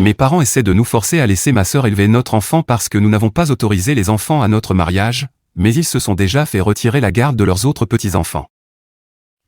Mes parents essaient de nous forcer à laisser ma sœur élever notre enfant parce que nous n'avons pas autorisé les enfants à notre mariage, mais ils se sont déjà fait retirer la garde de leurs autres petits-enfants.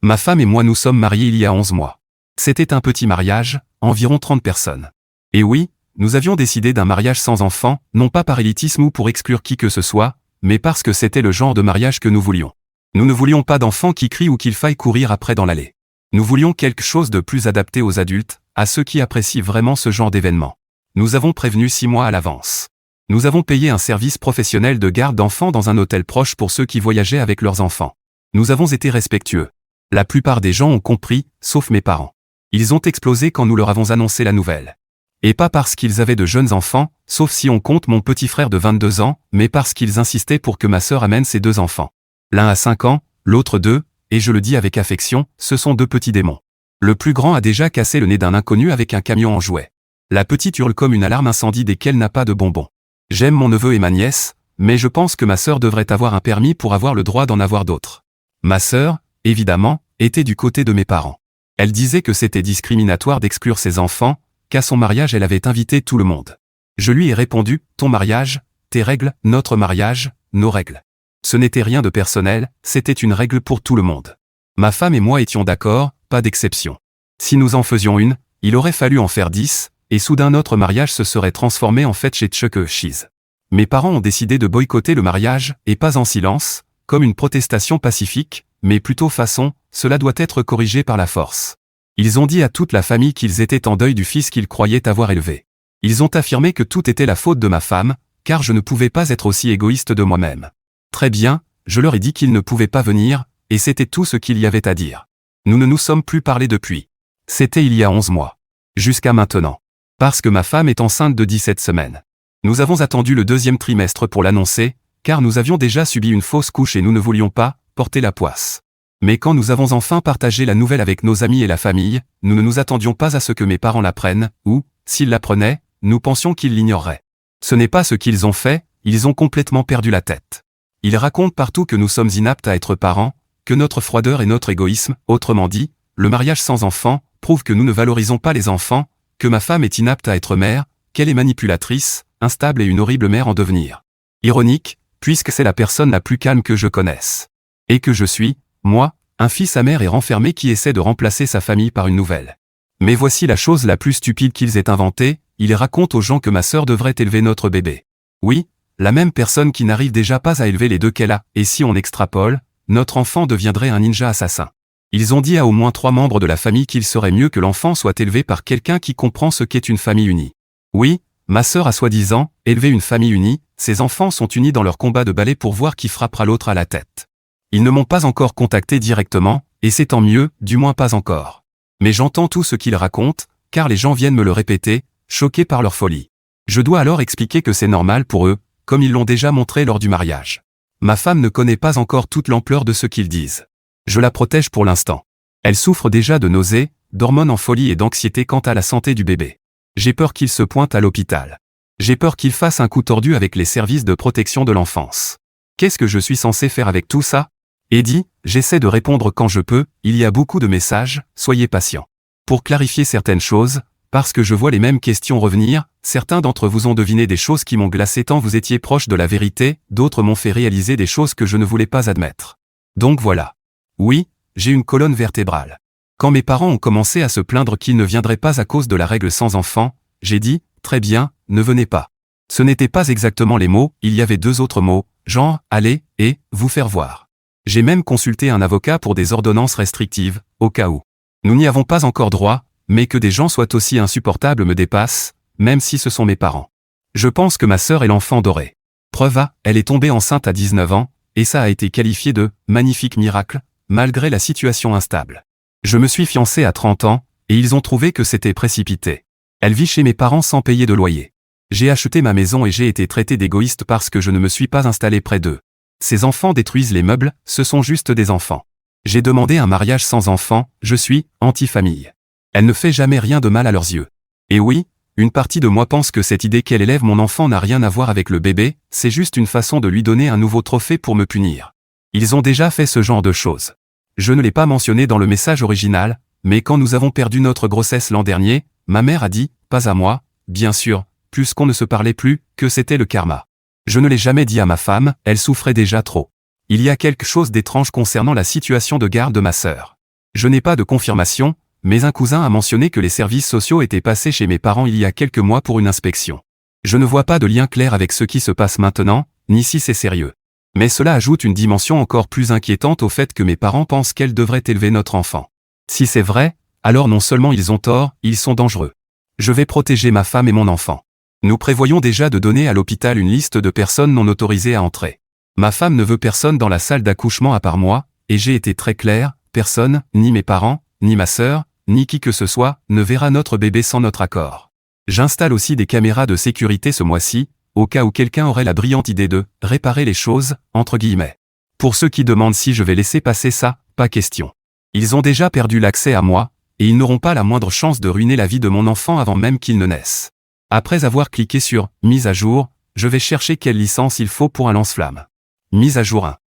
Ma femme et moi nous sommes mariés il y a 11 mois. C'était un petit mariage, environ 30 personnes. Et oui, nous avions décidé d'un mariage sans enfants, non pas par élitisme ou pour exclure qui que ce soit, mais parce que c'était le genre de mariage que nous voulions. Nous ne voulions pas d'enfants qui crient ou qu'il faille courir après dans l'allée. Nous voulions quelque chose de plus adapté aux adultes, à ceux qui apprécient vraiment ce genre d'événement. Nous avons prévenu 6 mois à l'avance. Nous avons payé un service professionnel de garde d'enfants dans un hôtel proche pour ceux qui voyageaient avec leurs enfants. Nous avons été respectueux. La plupart des gens ont compris, sauf mes parents. Ils ont explosé quand nous leur avons annoncé la nouvelle. Et pas parce qu'ils avaient de jeunes enfants, sauf si on compte mon petit frère de 22 ans, mais parce qu'ils insistaient pour que ma sœur amène ses 2 enfants. L'un a 5 ans, l'autre 2, et je le dis avec affection, ce sont 2 petits démons. Le plus grand a déjà cassé le nez d'un inconnu avec un camion en jouet. La petite hurle comme une alarme incendie dès qu'elle n'a pas de bonbons. J'aime mon neveu et ma nièce, mais je pense que ma sœur devrait avoir un permis pour avoir le droit d'en avoir d'autres. Ma sœur, évidemment, était du côté de mes parents. Elle disait que c'était discriminatoire d'exclure ses enfants, qu'à son mariage elle avait invité tout le monde. Je lui ai répondu, ton mariage, tes règles, notre mariage, nos règles. Ce n'était rien de personnel, c'était une règle pour tout le monde. Ma femme et moi étions d'accord, pas d'exception. Si nous en faisions une, il aurait fallu en faire 10, et soudain notre mariage se serait transformé en fête chez Chuck E. Cheese. Mes parents ont décidé de boycotter le mariage, et pas en silence, comme une protestation pacifique, mais plutôt façon, cela doit être corrigé par la force. Ils ont dit à toute la famille qu'ils étaient en deuil du fils qu'ils croyaient avoir élevé. Ils ont affirmé que tout était la faute de ma femme, car je ne pouvais pas être aussi égoïste de moi-même. Très bien, je leur ai dit qu'ils ne pouvaient pas venir, et c'était tout ce qu'il y avait à dire. Nous ne nous sommes plus parlé depuis. C'était il y a 11 mois. Jusqu'à maintenant. Parce que ma femme est enceinte de 17 semaines. Nous avons attendu le 2e trimestre pour l'annoncer, car nous avions déjà subi une fausse couche et nous ne voulions pas porter la poisse. Mais quand nous avons enfin partagé la nouvelle avec nos amis et la famille, nous ne nous attendions pas à ce que mes parents l'apprennent, ou, s'ils l'apprenaient, nous pensions qu'ils l'ignoreraient. Ce n'est pas ce qu'ils ont fait, ils ont complètement perdu la tête. Ils racontent partout que nous sommes inaptes à être parents, que notre froideur et notre égoïsme, autrement dit, le mariage sans enfants, prouve que nous ne valorisons pas les enfants, que ma femme est inapte à être mère, qu'elle est manipulatrice, instable et une horrible mère en devenir. Ironique, puisque c'est la personne la plus calme que je connaisse. Et que je suis, moi, un fils amer et renfermé qui essaie de remplacer sa famille par une nouvelle. Mais voici la chose la plus stupide qu'ils aient inventée, ils racontent aux gens que ma sœur devrait élever notre bébé. Oui, la même personne qui n'arrive déjà pas à élever les 2 qu'elle a, et si on extrapole, notre enfant deviendrait un ninja assassin. Ils ont dit à au moins 3 membres de la famille qu'il serait mieux que l'enfant soit élevé par quelqu'un qui comprend ce qu'est une famille unie. Oui, ma sœur a soi-disant élevé une famille unie, ses enfants sont unis dans leur combat de balai pour voir qui frappera l'autre à la tête. Ils ne m'ont pas encore contacté directement, et c'est tant mieux, du moins pas encore. Mais j'entends tout ce qu'ils racontent, car les gens viennent me le répéter, choqués par leur folie. Je dois alors expliquer que c'est normal pour eux, comme ils l'ont déjà montré lors du mariage. Ma femme ne connaît pas encore toute l'ampleur de ce qu'ils disent. Je la protège pour l'instant. Elle souffre déjà de nausées, d'hormones en folie et d'anxiété quant à la santé du bébé. J'ai peur qu'il se pointe à l'hôpital. J'ai peur qu'il fasse un coup tordu avec les services de protection de l'enfance. Qu'est-ce que je suis censé faire avec tout ça? Eddie, j'essaie de répondre quand je peux, il y a beaucoup de messages, soyez patient. Pour clarifier certaines choses, parce que je vois les mêmes questions revenir, certains d'entre vous ont deviné des choses qui m'ont glacé tant vous étiez proche de la vérité, d'autres m'ont fait réaliser des choses que je ne voulais pas admettre. Donc voilà. Oui, j'ai une colonne vertébrale. Quand mes parents ont commencé à se plaindre qu'ils ne viendraient pas à cause de la règle sans enfant, j'ai dit, très bien, ne venez pas. Ce n'étaient pas exactement les mots, il y avait 2 autres mots, genre, allez, et, vous faire voir. J'ai même consulté un avocat pour des ordonnances restrictives, au cas où. Nous n'y avons pas encore droit, mais que des gens soient aussi insupportables me dépasse, même si ce sont mes parents. Je pense que ma sœur est l'enfant doré. Preuve A, elle est tombée enceinte à 19 ans, et ça a été qualifié de « magnifique miracle », malgré la situation instable. Je me suis fiancé à 30 ans, et ils ont trouvé que c'était précipité. Elle vit chez mes parents sans payer de loyer. J'ai acheté ma maison et j'ai été traité d'égoïste parce que je ne me suis pas installé près d'eux. Ces enfants détruisent les meubles, ce sont juste des enfants. J'ai demandé un mariage sans enfants, je suis anti-famille. Elle ne fait jamais rien de mal à leurs yeux. Et oui, une partie de moi pense que cette idée qu'elle élève mon enfant n'a rien à voir avec le bébé, c'est juste une façon de lui donner un nouveau trophée pour me punir. Ils ont déjà fait ce genre de choses. Je ne l'ai pas mentionné dans le message original, mais quand nous avons perdu notre grossesse l'an dernier, ma mère a dit, pas à moi, bien sûr, puisqu'on ne se parlait plus, que c'était le karma. Je ne l'ai jamais dit à ma femme, elle souffrait déjà trop. Il y a quelque chose d'étrange concernant la situation de garde de ma sœur. Je n'ai pas de confirmation, mais un cousin a mentionné que les services sociaux étaient passés chez mes parents il y a quelques mois pour une inspection. Je ne vois pas de lien clair avec ce qui se passe maintenant, ni si c'est sérieux. Mais cela ajoute une dimension encore plus inquiétante au fait que mes parents pensent qu'elles devraient élever notre enfant. Si c'est vrai, alors non seulement ils ont tort, ils sont dangereux. Je vais protéger ma femme et mon enfant. Nous prévoyons déjà de donner à l'hôpital une liste de personnes non autorisées à entrer. Ma femme ne veut personne dans la salle d'accouchement à part moi, et j'ai été très clair, personne, ni mes parents, ni ma sœur, ni qui que ce soit, ne verra notre bébé sans notre accord. J'installe aussi des caméras de sécurité ce mois-ci, au cas où quelqu'un aurait la brillante idée de « réparer les choses », entre guillemets. Pour ceux qui demandent si je vais laisser passer ça, pas question. Ils ont déjà perdu l'accès à moi, et ils n'auront pas la moindre chance de ruiner la vie de mon enfant avant même qu'il ne naisse. Après avoir cliqué sur « mise à jour », je vais chercher quelle licence il faut pour un lance-flamme. Mise à jour 1.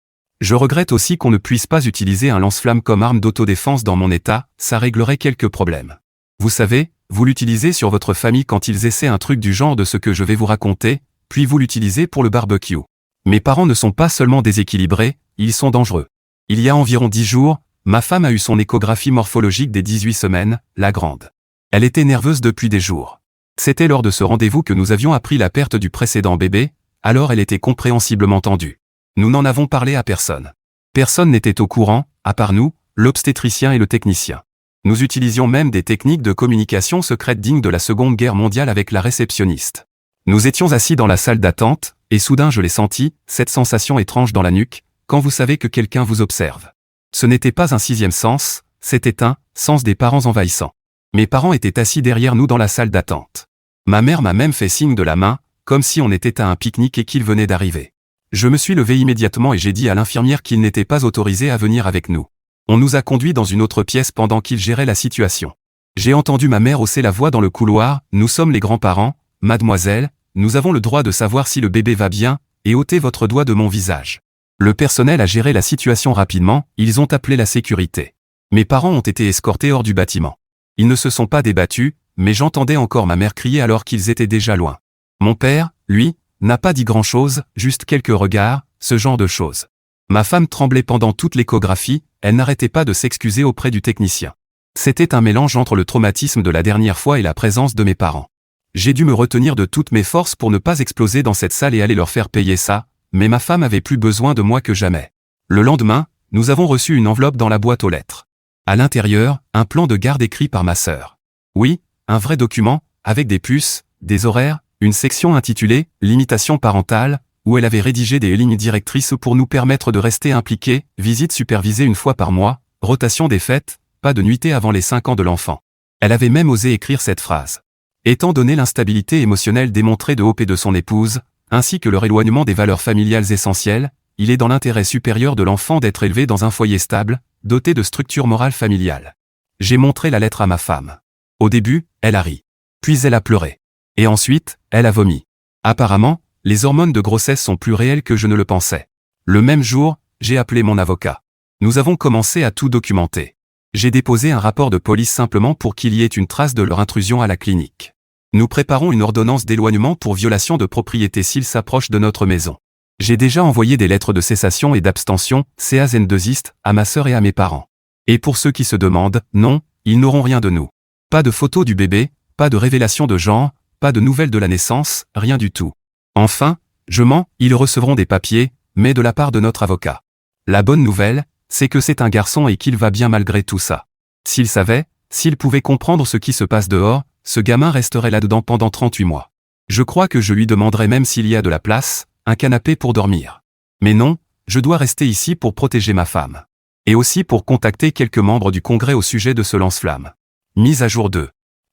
Je regrette aussi qu'on ne puisse pas utiliser un lance-flamme comme arme d'autodéfense dans mon état, ça réglerait quelques problèmes. Vous savez, vous l'utilisez sur votre famille quand ils essaient un truc du genre de ce que je vais vous raconter, puis vous l'utilisez pour le barbecue. Mes parents ne sont pas seulement déséquilibrés, ils sont dangereux. Il y a environ 10 jours, ma femme a eu son échographie morphologique des 18 semaines, la grande. Elle était nerveuse depuis des jours. C'était lors de ce rendez-vous que nous avions appris la perte du précédent bébé, alors elle était compréhensiblement tendue. Nous n'en avons parlé à personne. Personne n'était au courant, à part nous, l'obstétricien et le technicien. Nous utilisions même des techniques de communication secrètes dignes de la Seconde Guerre mondiale avec la réceptionniste. Nous étions assis dans la salle d'attente, et soudain je l'ai senti, cette sensation étrange dans la nuque, quand vous savez que quelqu'un vous observe. Ce n'était pas un sixième sens, c'était un sens des parents envahissant. Mes parents étaient assis derrière nous dans la salle d'attente. Ma mère m'a même fait signe de la main, comme si on était à un pique-nique et qu'il venait d'arriver. Je me suis levé immédiatement et j'ai dit à l'infirmière qu'il n'était pas autorisé à venir avec nous. On nous a conduits dans une autre pièce pendant qu'il gérait la situation. J'ai entendu ma mère hausser la voix dans le couloir, « Nous sommes les grands-parents, mademoiselle, nous avons le droit de savoir si le bébé va bien, et ôtez votre doigt de mon visage. » Le personnel a géré la situation rapidement, ils ont appelé la sécurité. Mes parents ont été escortés hors du bâtiment. Ils ne se sont pas débattus, mais j'entendais encore ma mère crier alors qu'ils étaient déjà loin. Mon père, lui, n'a pas dit grand-chose, juste quelques regards, ce genre de choses. Ma femme tremblait pendant toute l'échographie, elle n'arrêtait pas de s'excuser auprès du technicien. C'était un mélange entre le traumatisme de la dernière fois et la présence de mes parents. J'ai dû me retenir de toutes mes forces pour ne pas exploser dans cette salle et aller leur faire payer ça, mais ma femme avait plus besoin de moi que jamais. Le lendemain, nous avons reçu une enveloppe dans la boîte aux lettres. À l'intérieur, un plan de garde écrit par ma sœur. Oui, un vrai document, avec des puces, des horaires, une section intitulée « Limitation parentale », où elle avait rédigé des lignes directrices pour nous permettre de rester impliqués, visite supervisée une fois par mois, rotation des fêtes, pas de nuitée avant les 5 ans de l'enfant. Elle avait même osé écrire cette phrase. Étant donné l'instabilité émotionnelle démontrée de Hope et de son épouse, ainsi que leur éloignement des valeurs familiales essentielles, il est dans l'intérêt supérieur de l'enfant d'être élevé dans un foyer stable, doté de structure morale familiale. J'ai montré la lettre à ma femme. Au début, elle a ri. Puis elle a pleuré. Et ensuite, elle a vomi. Apparemment, les hormones de grossesse sont plus réelles que je ne le pensais. Le même jour, j'ai appelé mon avocat. Nous avons commencé à tout documenter. J'ai déposé un rapport de police simplement pour qu'il y ait une trace de leur intrusion à la clinique. Nous préparons une ordonnance d'éloignement pour violation de propriété s'ils s'approchent de notre maison. J'ai déjà envoyé des lettres de cessation et d'abstention, CAS-N2ist, à ma sœur et à mes parents. Et pour ceux qui se demandent, non, ils n'auront rien de nous. Pas de photos du bébé, pas de révélation de genre, pas de nouvelles de la naissance, rien du tout. Enfin, je mens, ils recevront des papiers, mais de la part de notre avocat. La bonne nouvelle, c'est que c'est un garçon et qu'il va bien malgré tout ça. S'il savait, s'il pouvait comprendre ce qui se passe dehors, ce gamin resterait là-dedans pendant 38 mois. Je crois que je lui demanderai même s'il y a de la place, un canapé pour dormir. Mais non, je dois rester ici pour protéger ma femme. Et aussi pour contacter quelques membres du Congrès au sujet de ce lance-flamme. Mise à jour 2.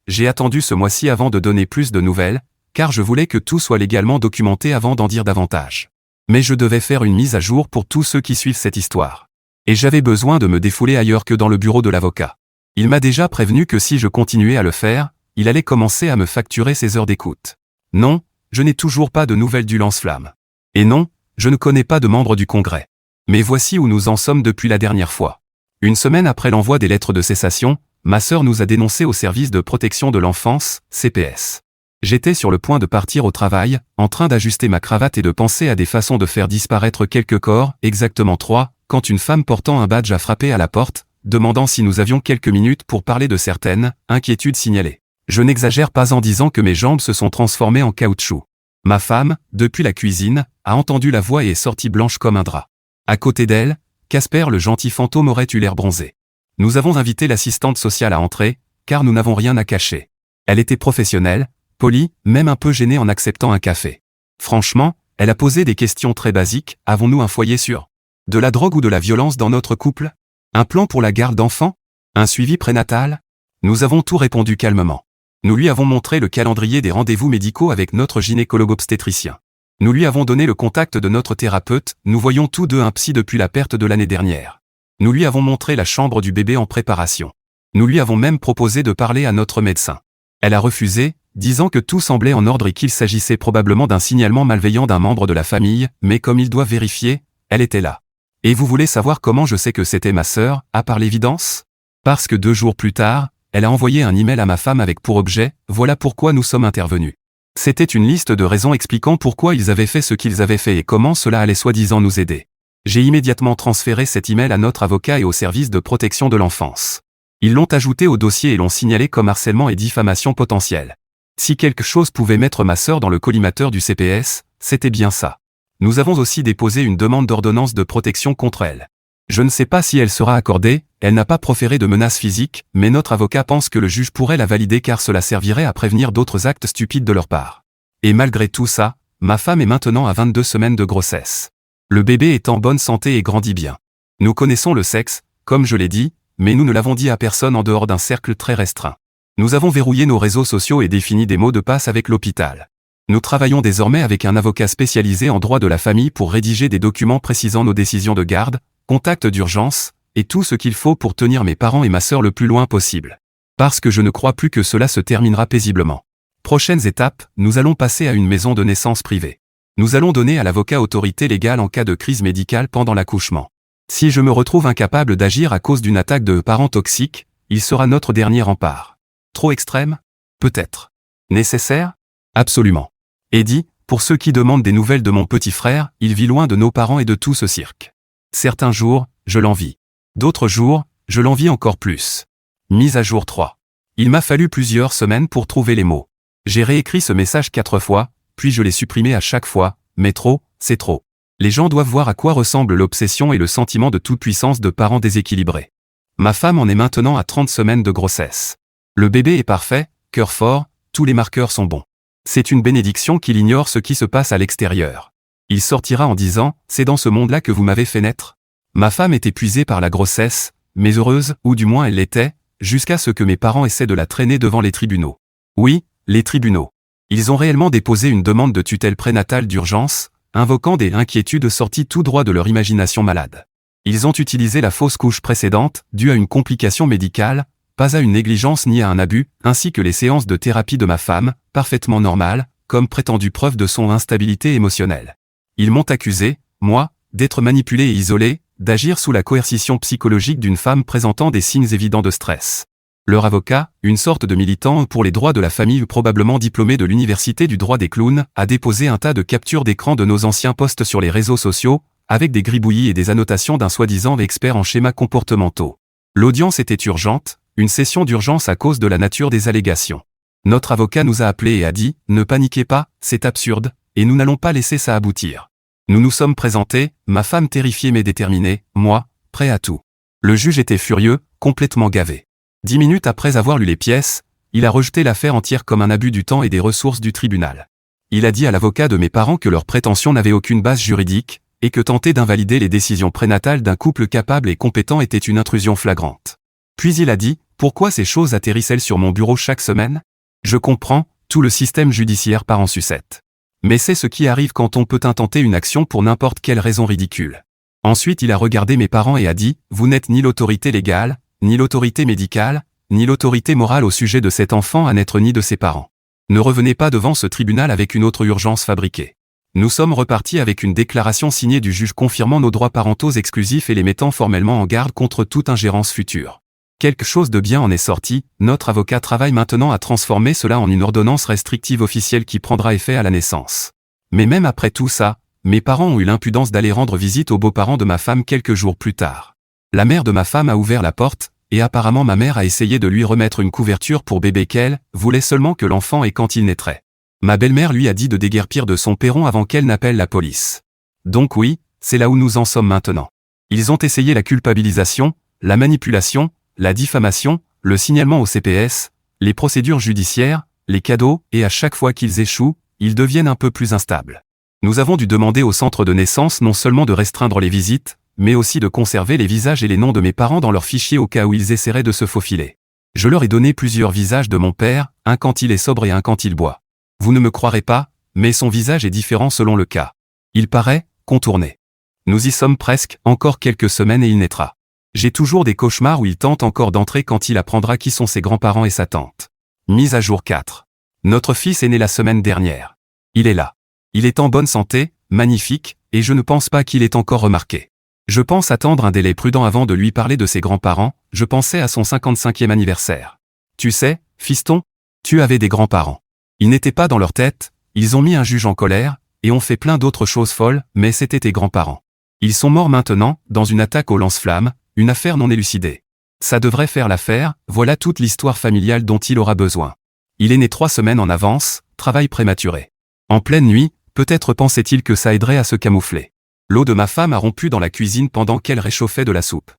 J'ai attendu ce mois-ci avant de donner plus de nouvelles, car je voulais que tout soit légalement documenté avant d'en dire davantage. Mais je devais faire une mise à jour pour tous ceux qui suivent cette histoire. Et j'avais besoin de me défouler ailleurs que dans le bureau de l'avocat. Il m'a déjà prévenu que si je continuais à le faire, il allait commencer à me facturer ses heures d'écoute. Non, je n'ai toujours pas de nouvelles du lance-flamme. Et non, je ne connais pas de membres du Congrès. Mais voici où nous en sommes depuis la dernière fois. Une semaine après l'envoi des lettres de cessation, ma sœur nous a dénoncés au service de protection de l'enfance, CPS. J'étais sur le point de partir au travail, en train d'ajuster ma cravate et de penser à des façons de faire disparaître quelques corps, exactement 3, quand une femme portant un badge a frappé à la porte, demandant si nous avions quelques minutes pour parler de certaines inquiétudes signalées. Je n'exagère pas en disant que mes jambes se sont transformées en caoutchouc. Ma femme, depuis la cuisine, a entendu la voix et est sortie blanche comme un drap. À côté d'elle, Casper le gentil fantôme aurait eu l'air bronzé. Nous avons invité l'assistante sociale à entrer, car nous n'avons rien à cacher. Elle était professionnelle, polie, même un peu gênée en acceptant un café. Franchement, elle a posé des questions très basiques. Avons-nous un foyer sûr? De la drogue ou de la violence dans notre couple? Un plan pour la garde d'enfants? Un suivi prénatal? Nous avons tout répondu calmement. Nous lui avons montré le calendrier des rendez-vous médicaux avec notre gynécologue-obstétricien. Nous lui avons donné le contact de notre thérapeute, nous voyons tous deux un psy depuis la perte de l'année dernière. Nous lui avons montré la chambre du bébé en préparation. Nous lui avons même proposé de parler à notre médecin. Elle a refusé, disant que tout semblait en ordre et qu'il s'agissait probablement d'un signalement malveillant d'un membre de la famille, mais comme il doit vérifier, elle était là. Et vous voulez savoir comment je sais que c'était ma sœur, à part l'évidence? Parce que 2 jours plus tard, elle a envoyé un email à ma femme avec pour objet « Voilà pourquoi nous sommes intervenus ». C'était une liste de raisons expliquant pourquoi ils avaient fait ce qu'ils avaient fait et comment cela allait soi-disant nous aider. J'ai immédiatement transféré cet email à notre avocat et au service de protection de l'enfance. Ils l'ont ajouté au dossier et l'ont signalé comme harcèlement et diffamation potentielle. Si quelque chose pouvait mettre ma sœur dans le collimateur du CPS, c'était bien ça. Nous avons aussi déposé une demande d'ordonnance de protection contre elle. Je ne sais pas si elle sera accordée, elle n'a pas proféré de menaces physiques, mais notre avocat pense que le juge pourrait la valider car cela servirait à prévenir d'autres actes stupides de leur part. Et malgré tout ça, ma femme est maintenant à 22 semaines de grossesse. Le bébé est en bonne santé et grandit bien. Nous connaissons le sexe, comme je l'ai dit, mais nous ne l'avons dit à personne en dehors d'un cercle très restreint. Nous avons verrouillé nos réseaux sociaux et défini des mots de passe avec l'hôpital. Nous travaillons désormais avec un avocat spécialisé en droit de la famille pour rédiger des documents précisant nos décisions de garde, contact d'urgence, et tout ce qu'il faut pour tenir mes parents et ma sœur le plus loin possible. Parce que je ne crois plus que cela se terminera paisiblement. Prochaines étapes, nous allons passer à une maison de naissance privée. Nous allons donner à l'avocat autorité légale en cas de crise médicale pendant l'accouchement. Si je me retrouve incapable d'agir à cause d'une attaque de parents toxiques, il sera notre dernier rempart. Trop extrême? Peut-être. Nécessaire? Absolument. Eddie, pour ceux qui demandent des nouvelles de mon petit frère, il vit loin de nos parents et de tout ce cirque. Certains jours, je l'envie. D'autres jours, je l'envie encore plus. Mise à jour 3. Il m'a fallu plusieurs semaines pour trouver les mots. J'ai réécrit ce message 4 fois, puis je l'ai supprimé à chaque fois, mais trop, c'est trop. Les gens doivent voir à quoi ressemble l'obsession et le sentiment de toute puissance de parents déséquilibrés. Ma femme en est maintenant à 30 semaines de grossesse. Le bébé est parfait, cœur fort, tous les marqueurs sont bons. C'est une bénédiction qu'il ignore ce qui se passe à l'extérieur. Il sortira en disant « C'est dans ce monde-là que vous m'avez fait naître ». Ma femme est épuisée par la grossesse, mais heureuse, ou du moins elle l'était, jusqu'à ce que mes parents essaient de la traîner devant les tribunaux. Oui, les tribunaux. Ils ont réellement déposé une demande de tutelle prénatale d'urgence, invoquant des inquiétudes sorties tout droit de leur imagination malade. Ils ont utilisé la fausse couche précédente, due à une complication médicale, pas à une négligence ni à un abus, ainsi que les séances de thérapie de ma femme, parfaitement normales, comme prétendue preuve de son instabilité émotionnelle. Ils m'ont accusé, moi, d'être manipulé et isolé, d'agir sous la coercition psychologique d'une femme présentant des signes évidents de stress. Leur avocat, une sorte de militant pour les droits de la famille probablement diplômé de l'université du droit des clowns, a déposé un tas de captures d'écran de nos anciens posts sur les réseaux sociaux, avec des gribouillis et des annotations d'un soi-disant expert en schémas comportementaux. L'audience était urgente, une session d'urgence à cause de la nature des allégations. Notre avocat nous a appelés et a dit « Ne paniquez pas, c'est absurde, et nous n'allons pas laisser ça aboutir ». Nous nous sommes présentés, ma femme terrifiée mais déterminée, moi, prêt à tout. Le juge était furieux, complètement gavé. 10 minutes après avoir lu les pièces, il a rejeté l'affaire entière comme un abus du temps et des ressources du tribunal. Il a dit à l'avocat de mes parents que leurs prétentions n'avaient aucune base juridique, et que tenter d'invalider les décisions prénatales d'un couple capable et compétent était une intrusion flagrante. Puis il a dit, pourquoi ces choses atterrissent-elles sur mon bureau chaque semaine? Je comprends, tout le système judiciaire part en sucette. Mais c'est ce qui arrive quand on peut intenter une action pour n'importe quelle raison ridicule. Ensuite il a regardé mes parents et a dit, vous n'êtes ni l'autorité légale, ni l'autorité médicale, ni l'autorité morale au sujet de cet enfant à naître ni de ses parents. Ne revenez pas devant ce tribunal avec une autre urgence fabriquée. Nous sommes repartis avec une déclaration signée du juge confirmant nos droits parentaux exclusifs et les mettant formellement en garde contre toute ingérence future. Quelque chose de bien en est sorti, notre avocat travaille maintenant à transformer cela en une ordonnance restrictive officielle qui prendra effet à la naissance. Mais même après tout ça, mes parents ont eu l'impudence d'aller rendre visite aux beaux-parents de ma femme quelques jours plus tard. La mère de ma femme a ouvert la porte, et apparemment ma mère a essayé de lui remettre une couverture pour bébé qu'elle voulait seulement que l'enfant ait quand il naîtrait. Ma belle-mère lui a dit de déguerpir de son perron avant qu'elle n'appelle la police. Donc oui, c'est là où nous en sommes maintenant. Ils ont essayé la culpabilisation, la manipulation, la diffamation, le signalement au CPS, les procédures judiciaires, les cadeaux, et à chaque fois qu'ils échouent, ils deviennent un peu plus instables. Nous avons dû demander au centre de naissance non seulement de restreindre les visites, mais aussi de conserver les visages et les noms de mes parents dans leur fichier au cas où ils essaieraient de se faufiler. Je leur ai donné plusieurs visages de mon père, un quand il est sobre et un quand il boit. Vous ne me croirez pas, mais son visage est différent selon le cas. Il paraît contourné. Nous y sommes presque, encore quelques semaines et il naîtra. J'ai toujours des cauchemars où il tente encore d'entrer quand il apprendra qui sont ses grands-parents et sa tante. Mise à jour 4. Notre fils est né la semaine dernière. Il est là. Il est en bonne santé, magnifique, et je ne pense pas qu'il ait encore remarqué. Je pense attendre un délai prudent avant de lui parler de ses grands-parents, je pensais à son 55e anniversaire. Tu sais, fiston, tu avais des grands-parents. Ils n'étaient pas dans leur tête, ils ont mis un juge en colère, et ont fait plein d'autres choses folles, mais c'était tes grands-parents. Ils sont morts maintenant, dans une attaque au lance-flammes, une affaire non élucidée. Ça devrait faire l'affaire, voilà toute l'histoire familiale dont il aura besoin. Il est né 3 semaines en avance, travail prématuré. En pleine nuit, peut-être pensait-il que ça aiderait à se camoufler. L'eau de ma femme a rompu dans la cuisine pendant qu'elle réchauffait de la soupe.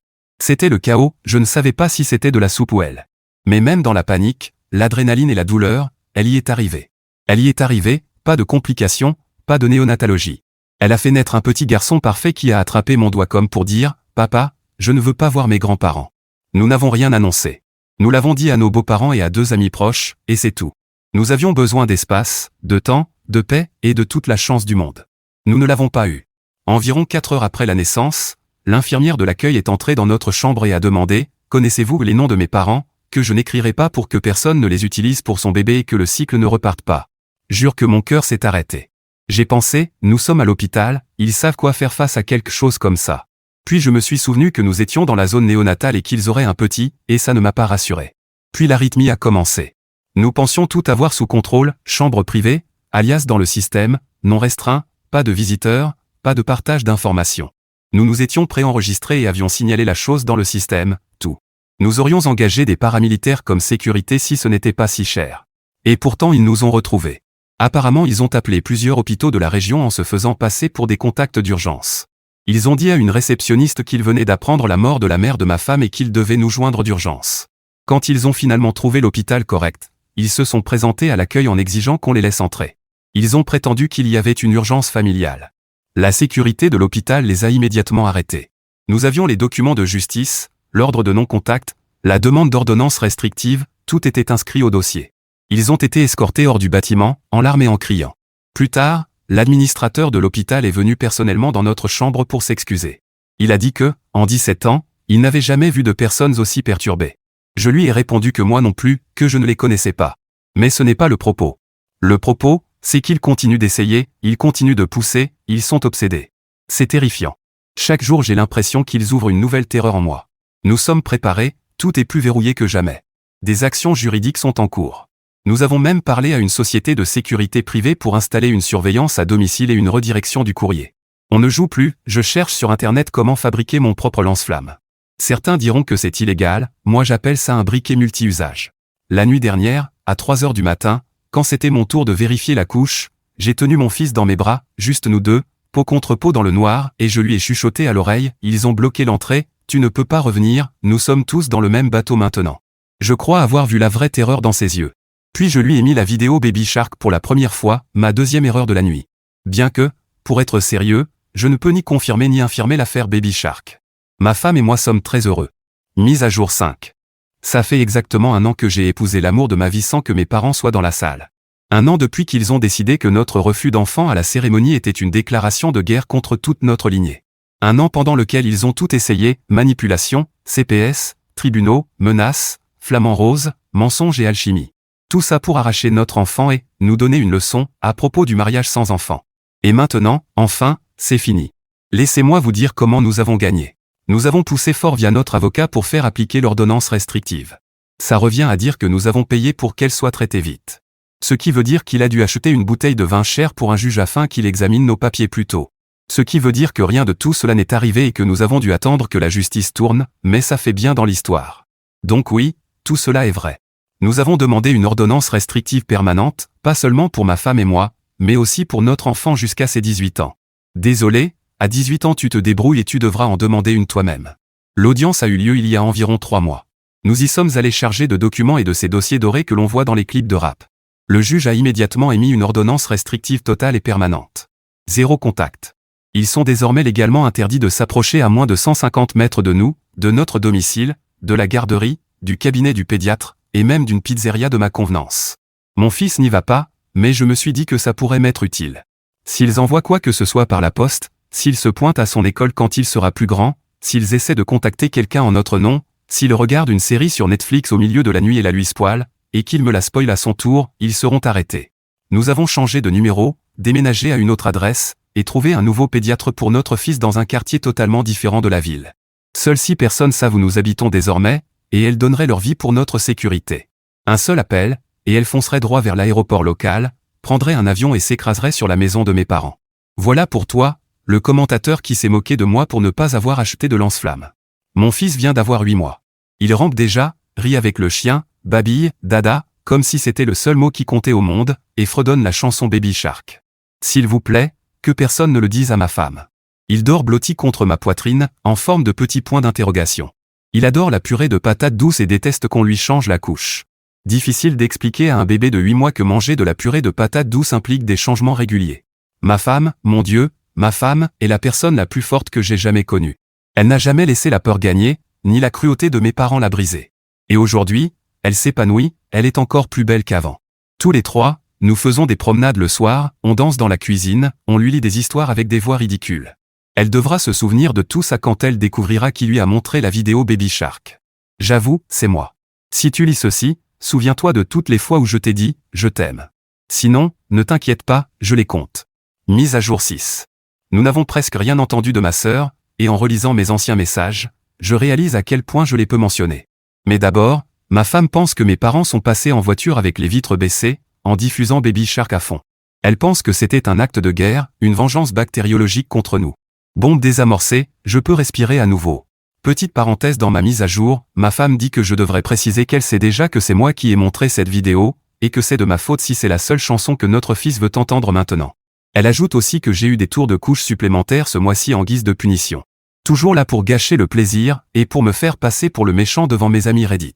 C'était le chaos, je ne savais pas si c'était de la soupe ou elle. Mais même dans la panique, l'adrénaline et la douleur, elle y est arrivée. Elle y est arrivée, pas de complications, pas de néonatologie. Elle a fait naître un petit garçon parfait qui a attrapé mon doigt comme pour dire « Papa, je ne veux pas voir mes grands-parents. » Nous n'avons rien annoncé. Nous l'avons dit à nos beaux-parents et à 2 amis proches, et c'est tout. Nous avions besoin d'espace, de temps, de paix et de toute la chance du monde. Nous ne l'avons pas eu. Environ 4 heures après la naissance, l'infirmière de l'accueil est entrée dans notre chambre et a demandé « Connaissez-vous les noms de mes parents, que je n'écrirai pas pour que personne ne les utilise pour son bébé et que le cycle ne reparte pas. » Jure que mon cœur s'est arrêté. J'ai pensé, nous sommes à l'hôpital, ils savent quoi faire face à quelque chose comme ça. Puis je me suis souvenu que nous étions dans la zone néonatale et qu'ils auraient un petit, et ça ne m'a pas rassuré. Puis l'arythmie a commencé. Nous pensions tout avoir sous contrôle, chambre privée, alias dans le système, non restreint, pas de visiteurs, pas de partage d'informations. Nous nous étions préenregistrés et avions signalé la chose dans le système, tout. Nous aurions engagé des paramilitaires comme sécurité si ce n'était pas si cher. Et pourtant ils nous ont retrouvés. Apparemment ils ont appelé plusieurs hôpitaux de la région en se faisant passer pour des contacts d'urgence. Ils ont dit à une réceptionniste qu'ils venaient d'apprendre la mort de la mère de ma femme et qu'ils devaient nous joindre d'urgence. Quand ils ont finalement trouvé l'hôpital correct, ils se sont présentés à l'accueil en exigeant qu'on les laisse entrer. Ils ont prétendu qu'il y avait une urgence familiale. La sécurité de l'hôpital les a immédiatement arrêtés. Nous avions les documents de justice, l'ordre de non-contact, la demande d'ordonnance restrictive, tout était inscrit au dossier. Ils ont été escortés hors du bâtiment, en larmes et en criant. Plus tard, l'administrateur de l'hôpital est venu personnellement dans notre chambre pour s'excuser. Il a dit que, en 17 ans, il n'avait jamais vu de personnes aussi perturbées. Je lui ai répondu que moi non plus, que je ne les connaissais pas. Mais ce n'est pas le propos. Le propos, c'est qu'ils continuent d'essayer, ils continuent de pousser, ils sont obsédés. C'est terrifiant. Chaque jour j'ai l'impression qu'ils ouvrent une nouvelle terreur en moi. Nous sommes préparés, tout est plus verrouillé que jamais. Des actions juridiques sont en cours. Nous avons même parlé à une société de sécurité privée pour installer une surveillance à domicile et une redirection du courrier. On ne joue plus, je cherche sur internet comment fabriquer mon propre lance-flamme. Certains diront que c'est illégal, moi j'appelle ça un briquet multi-usage. La nuit dernière, à 3 heures du matin, quand c'était mon tour de vérifier la couche, j'ai tenu mon fils dans mes bras, juste nous deux, peau contre peau dans le noir, et je lui ai chuchoté à l'oreille, ils ont bloqué l'entrée, tu ne peux pas revenir, nous sommes tous dans le même bateau maintenant. Je crois avoir vu la vraie terreur dans ses yeux. Puis je lui ai mis la vidéo Baby Shark pour la première fois, ma 2e erreur de la nuit. Bien que, pour être sérieux, je ne peux ni confirmer ni infirmer l'affaire Baby Shark. Ma femme et moi sommes très heureux. Mise à jour 5. Ça fait exactement 1 an que j'ai épousé l'amour de ma vie sans que mes parents soient dans la salle. 1 an depuis qu'ils ont décidé que notre refus d'enfant à la cérémonie était une déclaration de guerre contre toute notre lignée. 1 an pendant lequel ils ont tout essayé, manipulation, CPS, tribunaux, menaces, flamants roses, mensonges et alchimie. Tout ça pour arracher notre enfant et nous donner une leçon à propos du mariage sans enfant. Et maintenant, enfin, c'est fini. Laissez-moi vous dire comment nous avons gagné. Nous avons poussé fort via notre avocat pour faire appliquer l'ordonnance restrictive. Ça revient à dire que nous avons payé pour qu'elle soit traitée vite. Ce qui veut dire qu'il a dû acheter une bouteille de vin cher pour un juge afin qu'il examine nos papiers plus tôt. Ce qui veut dire que rien de tout cela n'est arrivé et que nous avons dû attendre que la justice tourne, mais ça fait bien dans l'histoire. Donc oui, tout cela est vrai. Nous avons demandé une ordonnance restrictive permanente, pas seulement pour ma femme et moi, mais aussi pour notre enfant jusqu'à ses 18 ans. Désolé, à 18 ans tu te débrouilles et tu devras en demander une toi-même. L'audience a eu lieu il y a environ 3 mois. Nous y sommes allés chargés de documents et de ces dossiers dorés que l'on voit dans les clips de rap. Le juge a immédiatement émis une ordonnance restrictive totale et permanente. 0 contact. Ils sont désormais légalement interdits de s'approcher à moins de 150 mètres de nous, de notre domicile, de la garderie, du cabinet du pédiatre, et même d'une pizzeria de ma convenance. Mon fils n'y va pas, mais je me suis dit que ça pourrait m'être utile. S'ils envoient quoi que ce soit par la poste, s'ils se pointent à son école quand il sera plus grand, s'ils essaient de contacter quelqu'un en notre nom, s'ils regardent une série sur Netflix au milieu de la nuit et la lui spoilent, et qu'il me la spoil à son tour, ils seront arrêtés. Nous avons changé de numéro, déménagé à une autre adresse, et trouvé un nouveau pédiatre pour notre fils dans un quartier totalement différent de la ville. Seules 6 personnes savent où nous habitons désormais, et elles donneraient leur vie pour notre sécurité. Un seul appel, et elles fonceraient droit vers l'aéroport local, prendraient un avion et s'écraseraient sur la maison de mes parents. Voilà pour toi, le commentateur qui s'est moqué de moi pour ne pas avoir acheté de lance-flamme. Mon fils vient d'avoir 8 mois. Il rampe déjà, rit avec le chien, babille, dada, comme si c'était le seul mot qui comptait au monde, et fredonne la chanson Baby Shark. S'il vous plaît, que personne ne le dise à ma femme. Il dort blotti contre ma poitrine, en forme de petit point d'interrogation. Il adore la purée de patates douces et déteste qu'on lui change la couche. Difficile d'expliquer à un bébé de 8 mois que manger de la purée de patates douces implique des changements réguliers. Ma femme, mon Dieu, ma femme, est la personne la plus forte que j'ai jamais connue. Elle n'a jamais laissé la peur gagner, ni la cruauté de mes parents la briser. Et aujourd'hui, elle s'épanouit, elle est encore plus belle qu'avant. Tous les 3, nous faisons des promenades le soir, on danse dans la cuisine, on lui lit des histoires avec des voix ridicules. Elle devra se souvenir de tout ça quand elle découvrira qui lui a montré la vidéo Baby Shark. J'avoue, c'est moi. Si tu lis ceci, souviens-toi de toutes les fois où je t'ai dit « je t'aime ». Sinon, ne t'inquiète pas, je les compte. Mise à jour 6. Nous n'avons presque rien entendu de ma sœur, et en relisant mes anciens messages, je réalise à quel point je les peux mentionner. Mais d'abord, ma femme pense que mes parents sont passés en voiture avec les vitres baissées, en diffusant Baby Shark à fond. Elle pense que c'était un acte de guerre, une vengeance bactériologique contre nous. Bombe désamorcée, je peux respirer à nouveau. Petite parenthèse dans ma mise à jour, ma femme dit que je devrais préciser qu'elle sait déjà que c'est moi qui ai montré cette vidéo, et que c'est de ma faute si c'est la seule chanson que notre fils veut entendre maintenant. Elle ajoute aussi que j'ai eu des tours de couche supplémentaires ce mois-ci en guise de punition. Toujours là pour gâcher le plaisir, et pour me faire passer pour le méchant devant mes amis Reddit.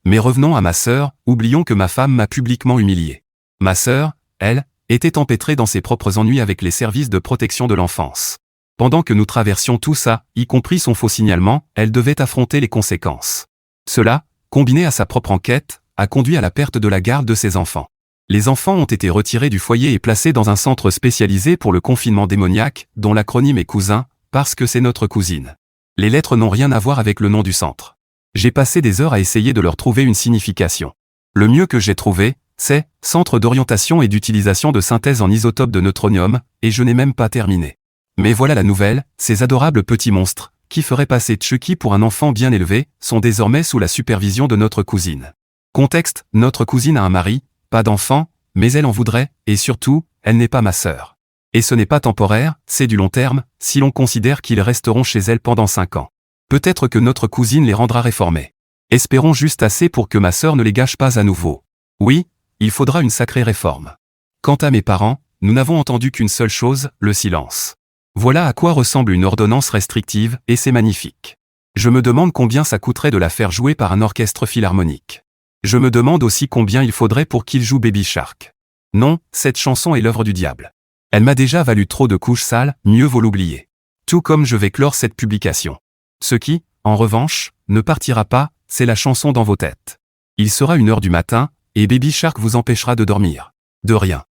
Mais revenons à ma sœur, oublions que ma femme m'a publiquement humilié. Ma sœur, elle, était empêtrée dans ses propres ennuis avec les services de protection de l'enfance. Pendant que nous traversions tout ça, y compris son faux signalement, elle devait affronter les conséquences. Cela, combiné à sa propre enquête, a conduit à la perte de la garde de ses enfants. Les enfants ont été retirés du foyer et placés dans un centre spécialisé pour le confinement démoniaque, dont l'acronyme est cousin, parce que c'est notre cousine. Les lettres n'ont rien à voir avec le nom du centre. J'ai passé des heures à essayer de leur trouver une signification. Le mieux que j'ai trouvé, c'est « Centre d'orientation et d'utilisation de synthèse en isotope de neutronium », et je n'ai même pas terminé. Mais voilà la nouvelle, ces adorables petits monstres, qui feraient passer Chucky pour un enfant bien élevé, sont désormais sous la supervision de notre cousine. Contexte, notre cousine a un mari, pas d'enfant, mais elle en voudrait, et surtout, elle n'est pas ma sœur. Et ce n'est pas temporaire, c'est du long terme, si l'on considère qu'ils resteront chez elle pendant 5 ans. Peut-être que notre cousine les rendra réformés. Espérons juste assez pour que ma sœur ne les gâche pas à nouveau. Oui, il faudra une sacrée réforme. Quant à mes parents, nous n'avons entendu qu'une seule chose, le silence. Voilà à quoi ressemble une ordonnance restrictive, et c'est magnifique. Je me demande combien ça coûterait de la faire jouer par un orchestre philharmonique. Je me demande aussi combien il faudrait pour qu'il joue Baby Shark. Non, cette chanson est l'œuvre du diable. Elle m'a déjà valu trop de couches sales, mieux vaut l'oublier. Tout comme je vais clore cette publication. Ce qui, en revanche, ne partira pas, c'est la chanson dans vos têtes. Il sera 1h du matin, et Baby Shark vous empêchera de dormir. De rien.